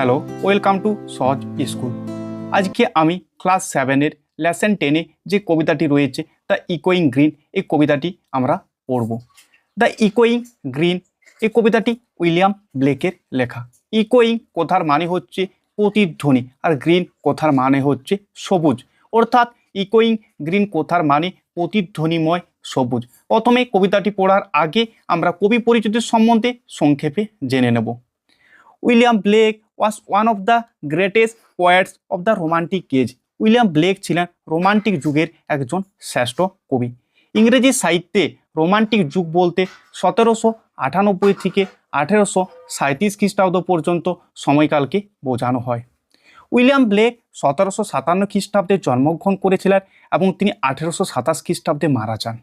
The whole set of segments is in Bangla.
হ্যালো, ওয়েলকাম টু সহজ স্কুল। আজকে আমি ক্লাস 7-এর লেসন 10-এ যে কবিতাটি রয়েছে দ্য ইকোয়িং গ্রিন, এই কবিতাটি আমরা পড়ব। দ্য ইকোয়িং গ্রিন এই কবিতাটি উইলিয়াম ব্লেকের লেখা। ইকোয়িং কথার মানে হচ্ছে প্রতিধ্বনি, আর গ্রিন কথার মানে হচ্ছে সবুজ। অর্থাৎ ইকোয়িং গ্রিন কথার মানে প্রতিধ্বনিময় সবুজ। প্রথমে কবিতাটি পড়ার আগে আমরা কবি পরিচিতির সম্বন্ধে সংক্ষেপে জেনে নেব। William Blake was one of the greatest poets of the romantic age. William Blake ছিলেন রোমান্টিক যুগের একজন শ্রেষ্ঠ কবি। ইংরেজি সাহিত্যে রোমান্টিক যুগ বলতে 1798 থেকে 1837 খ্রিস্টাব্দ পর্যন্ত সময়কালকে বোঝানো হয়। উইলিয়াম ব্লেক 1757 খ্রিস্টাব্দে জন্মগ্রহণ করেছিলেন এবং তিনি 1827 খ্রিস্টাব্দে মারা যান।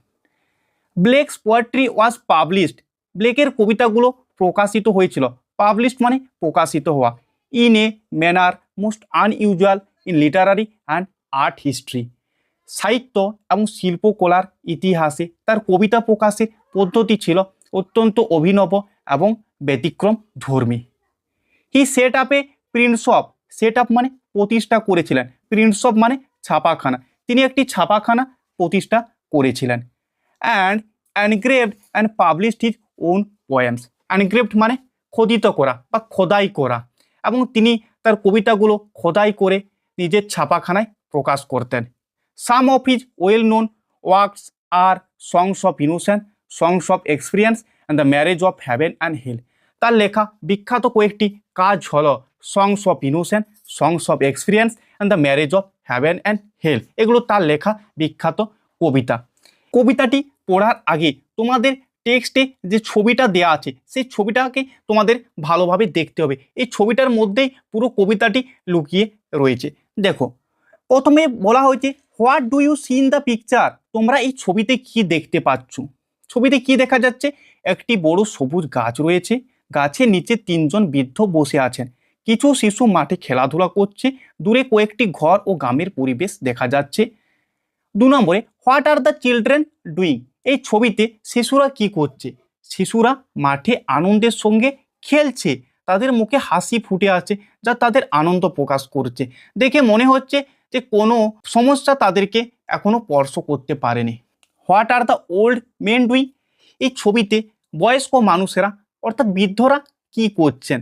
ব্লেকস পোয়েট্রি ওয়াজ পাবলিশড, ব্লেকের কবিতাগুলো প্রকাশিত হয়েছিল। পাবলিশড মানে প্রকাশিত হওয়া। In a manner most unusual in Literary and art history, সাহিত্য এবং শিল্পকলার ইতিহাসে তার কবিতা প্রকাশের পদ্ধতি ছিল অত্যন্ত অভিনব এবং ব্যতিক্রম ধর্মী। He said up A print shop, set up মানে প্রতিষ্ঠা করেছিলেন, প্রিন্ট শপ মানে ছাপাখানা, তিনি একটি ছাপাখানা প্রতিষ্ঠা করেছিলেন। And engraved and published his own poems, engraved মানে খোদিত করা বা খোদাই করা, এবং তিনি তার কবিতাগুলো খোদাই করে নিজের ছাপাখানায় প্রকাশ করতেন। Some of his well known works আর songs of innocence, songs of experience and the marriage of heaven and hell. তার লেখা বিখ্যাত কয়েকটি কাজ হল songs of innocence, songs of experience and the marriage of heaven and hell, এগুলো তার লেখা বিখ্যাত কবিতা। কবিতাটি পড়ার আগে তোমাদের টেক্সটে যে ছবিটা দেয়া আছে সেই ছবিটাকে তোমাদের ভালোভাবে দেখতে হবে। এই ছবিটার মধ্যেই পুরো কবিতাটি লুকিয়ে রয়েছে। দেখো, প্রথমে বলা হয়েছে what do you see in the picture, তোমরা এই ছবিতে কি দেখতে পাচ্ছ। ছবিতে কি দেখা যাচ্ছে? একটি বড় সবুজ গাছ রয়েছে, গাছের নিচে 3 জন বৃদ্ধ বসে আছেন, কিছু শিশু মাঠে খেলাধুলা করছে, দূরে কয়েকটি ঘর ও গ্রামের পরিবেশ দেখা যাচ্ছে। 2 নম্বরে what are the children doing, এই ছবিতে শিশুরা কি করছে? শিশুরা মাঠে আনন্দের সঙ্গে খেলছে, তাদের মুখে হাসি ফুটে আছে যা তাদের আনন্দ প্রকাশ করছে। দেখে মনে হচ্ছে যে কোনো সমস্যা তাদেরকে এখনো স্পর্শ করতে পারেনি। What are the old men doing, এই ছবিতে বয়স্ক মানুষেরা অর্থাৎ বৃদ্ধরা কি করছেন?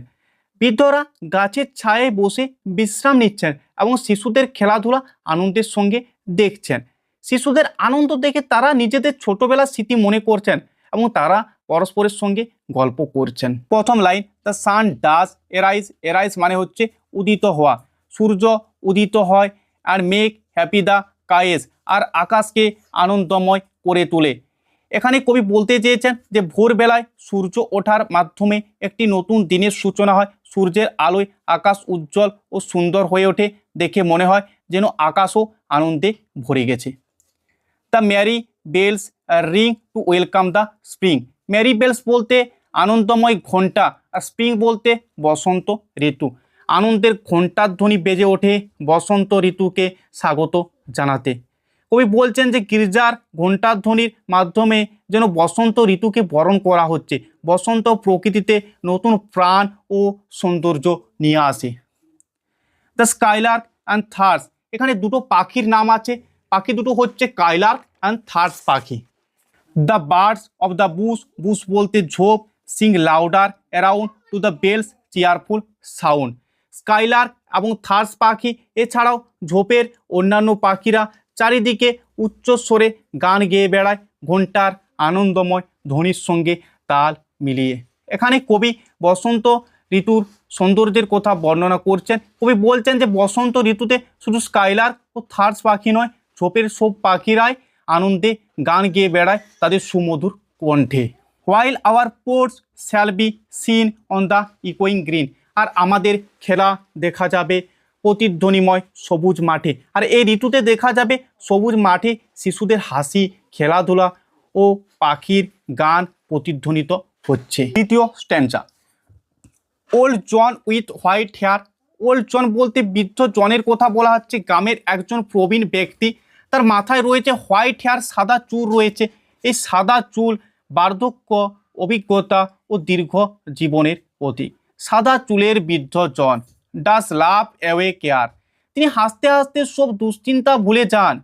বৃদ্ধরা গাছের ছায়ায় বসে বিশ্রাম নিচ্ছেন এবং শিশুদের খেলাধুলা আনন্দের সঙ্গে দেখছেন। শিশুদের আনন্দ দেখে তারা নিজেদের ছোটবেলার স্মৃতি মনে করছেন এবং তারা পরস্পরের সঙ্গে গল্প করছেন। প্রথম line, the sun does arise, arise মানে হচ্ছে উদিত হওয়া, সূর্য উদিত হয়, আর মেক হ্যাপি দ্য কায়েস, আর আকাশকে আনন্দময় করে তোলে। এখানে কবি বলতে চেয়েছেন যে ভোরবেলায় সূর্য ওঠার মাধ্যমে একটি নতুন দিনের সূচনা হয়, সূর্যের আলোয় আকাশ উজ্জ্বল ও সুন্দর হয়ে ওঠে, দেখে মনে হয় যেন আকাশও আনন্দে ভরে গেছে। The merry bells ring to welcome the spring, merry bells বলতে আনন্দময় ঘণ্টা, আর স্প্রিং বলতে বসন্ত ঋতু। আনন্দের ঘণ্টার ধ্বনি বেজে ওঠে বসন্ত ঋতুকে স্বাগত জানাতে। কবি বলছেন যে গির্জার ঘণ্টার ধ্বনির মাধ্যমে যেন বসন্ত ঋতুকে বরণ করা হচ্ছে, বসন্ত প্রকৃতিতে নতুন প্রাণ ও সৌন্দর্য নিয়ে আসে। দ্য স্কাইলার্ক অ্যান্ড থার্স, এখানে দুটো পাখির নাম আছে, পাখি দুটো হচ্ছে কাইলার্ক অ্যান্ড থার্স পাখি। The birds of the bush, bush বলতে ঝোপ, sing louder around to the bells cheerful sound. Skylark এবং থার্স পাখি এছাড়াও ঝোপের অন্যান্য পাখিরা চারিদিকে উচ্চস্বরে গান গেয়ে বেড়ায় ঘণ্টার আনন্দময় ধ্বনির সঙ্গে তাল মিলিয়ে। এখানে কবি বসন্ত ঋতুর সৌন্দর্যের কথা বর্ণনা করছেন। কবি বলছেন যে বসন্ত ঋতুতে শুধু স্কাইলার্ক ও থার্স পাখি নয়, ঝোপের সব পাখিরাই আনন্দে গান গেয়ে বেড়ায় তাদের সুমধুর কণ্ঠে। While our sports shall be seen on the ইকোয়িং গ্রিন, আর আমাদের খেলা দেখা যাবে প্রতিধ্বনিময় সবুজ মাঠে, আর এই ঋতুতে দেখা যাবে সবুজ মাঠে শিশুদের হাসি, খেলাধুলা ও পাখির গান প্রতিধ্বনিত হচ্ছে। দ্বিতীয় stanza, old John with white hair, old John বলতে বৃদ্ধ জনের কথা বলা হচ্ছে, গ্রামের একজন প্রবীণ ব্যক্তি, তার মাথায় রয়েছে হোয়াইট হেয়ার, সাদা চুল রয়েছে। এই সাদা চুল বার্ধক্য, অভিজ্ঞতা ও দীর্ঘ জীবনের প্রতীক। সাদা চুলের বৃদ্ধ জন, ডাস লাভ অ্যাওয়ে কেয়ার, তিনি হাসতে হাসতে সব দুশ্চিন্তা ভুলে যান।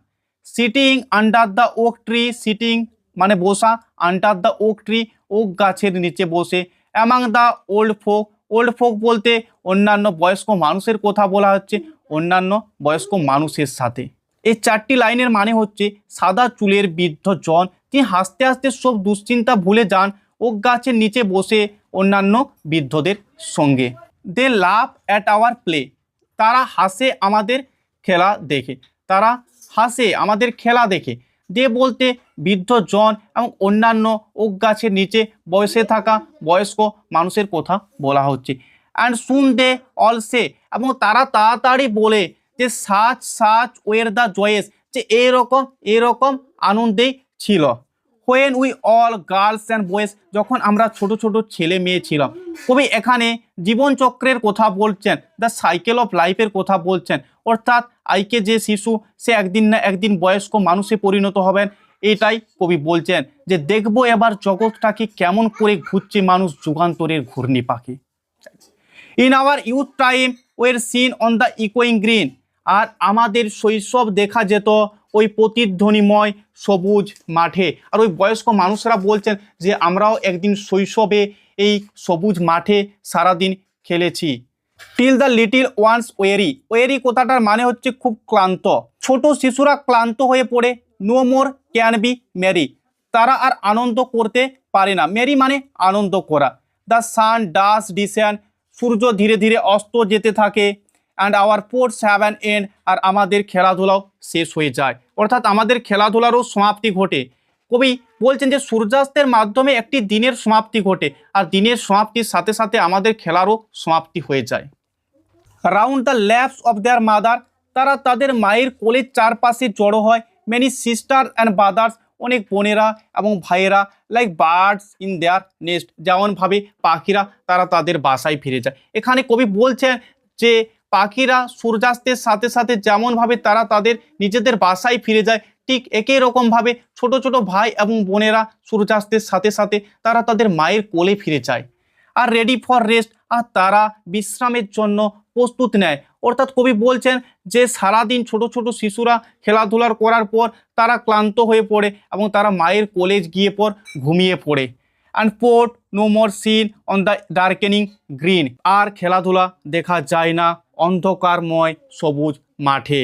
Sitting under the oak tree, sitting মানে বসা, under the oak tree oak গাছের নিচে বসে, among the old folk, old folk বলতে অন্যান্য বয়স্ক মানুষের কথা বলা হচ্ছে, অন্যান্য বয়স্ক মানুষের সাথে। এই 4টি লাইনের মানে হচ্ছে সাদা চুলের বৃদ্ধ জন তিনি হাসতে হাসতে সব দুশ্চিন্তা ভুলে যান ওক গাছের নিচে বসে অন্যান্য বৃদ্ধদের সঙ্গে। দে লাভ অ্যাট আওয়ার প্লে, তারা হাসে আমাদের খেলা দেখে, তারা হাসে আমাদের খেলা দেখে। দে বলতে বৃদ্ধ জন এবং অন্যান্য ওক গাছের নিচে বসে থাকা বয়স্ক মানুষের কথা বলা হচ্ছে। অ্যান্ড সুন দে অল সে, এবং তারা তাড়াতাড়ি বলে যে সাচ সাচ ওয়ের দ্য জয়েস, যে এরকম আনন্দেই ছিল। When we all girls and boys, যখন আমরা ছোট ছোট ছেলে মেয়ে ছিলাম। কবি এখানে জীবনচক্রের কথা বলছেন, দ্য সাইকেল অফ লাইফের কথা বলছেন, অর্থাৎ আইকে যে শিশু সে একদিন না একদিন বয়স্ক মানুষে পরিণত হবেন, এটাই কবি বলছেন যে দেখবো এবার জগৎটাকে কেমন করে ঘুরছে মানুষ যুগান্তরের ঘূর্ণি পাখি। In our youth time were seen on the ইকোয়িং গ্রিন, আর আমাদের শৈশব দেখা যেত ওই প্রতিধ্বনিময় সবুজ মাঠে। আর ওই বয়স্ক মানুষরা বলছেন যে আমরাও একদিন শৈশবে এই সবুজ মাঠে সারাদিন খেলেছি। টিল দ্য লিটিল ওয়ান্স ওয়েরি, ওয়েরি কথাটার মানে হচ্ছে খুব ক্লান্ত, ছোট শিশুরা ক্লান্ত হয়ে পড়ে। No more can be merry, তারা আর আনন্দ করতে পারে না, মেরি মানে আনন্দ করা। দ্য সান ডাস ডিসেন্ড, সূর্য ধীরে ধীরে অস্ত যেতে থাকে। And our sports have an end, আর আমাদের খেলাধুলাও শেষ হয়ে যায়, অর্থাৎ আমাদের খেলাধুলারও সমাপ্তি ঘটে। কবি বলছেন যে সূর্যাস্তের মাধ্যমে একটি দিনের সমাপ্তি ঘটে, আর দিনের সমাপ্তির সাথে সাথে আমাদের খেলারও সমাপ্তি হয়ে যায়। Round the lapse of their mother, তারা তাদের মায়ের কোলের চারপাশে জড়ো হয়। মেনি সিস্টার অ্যান্ড ব্রাদার্স, অনেক বোনেরা এবং ভাইয়েরা। Like birds in their nest, যেমনভাবে পাখিরা তারা তাদের বাসায় ফিরে যায়। এখানে কবি বলছেন যে পাখিরা সূর্যাস্তের সাথে সাথে যেমনভাবে তারা তাদের নিজেদের বাসায় ফিরে যায়, ঠিক একই রকমভাবে ছোট ছোট ভাই এবং বোনেরা সূর্যাস্তের সাথে সাথে তারা তাদের মায়ের কোলে ফিরে যায়। আর রেডি ফর রেস্ট, আর তারা বিশ্রামের জন্য প্রস্তুত নেয়। অর্থাৎ কবি বলছেন যে সারাদিন ছোট ছোট শিশুরা খেলাধুলার করার পর তারা ক্লান্ত হয়ে পড়ে এবং তারা মায়ের কোলে গিয়ে পর ঘুমিয়ে পড়ে। And sport no more seen on the darkening green, আর খেলাধুলা দেখা যায় না অন্ধকারময় সবুজ মাঠে।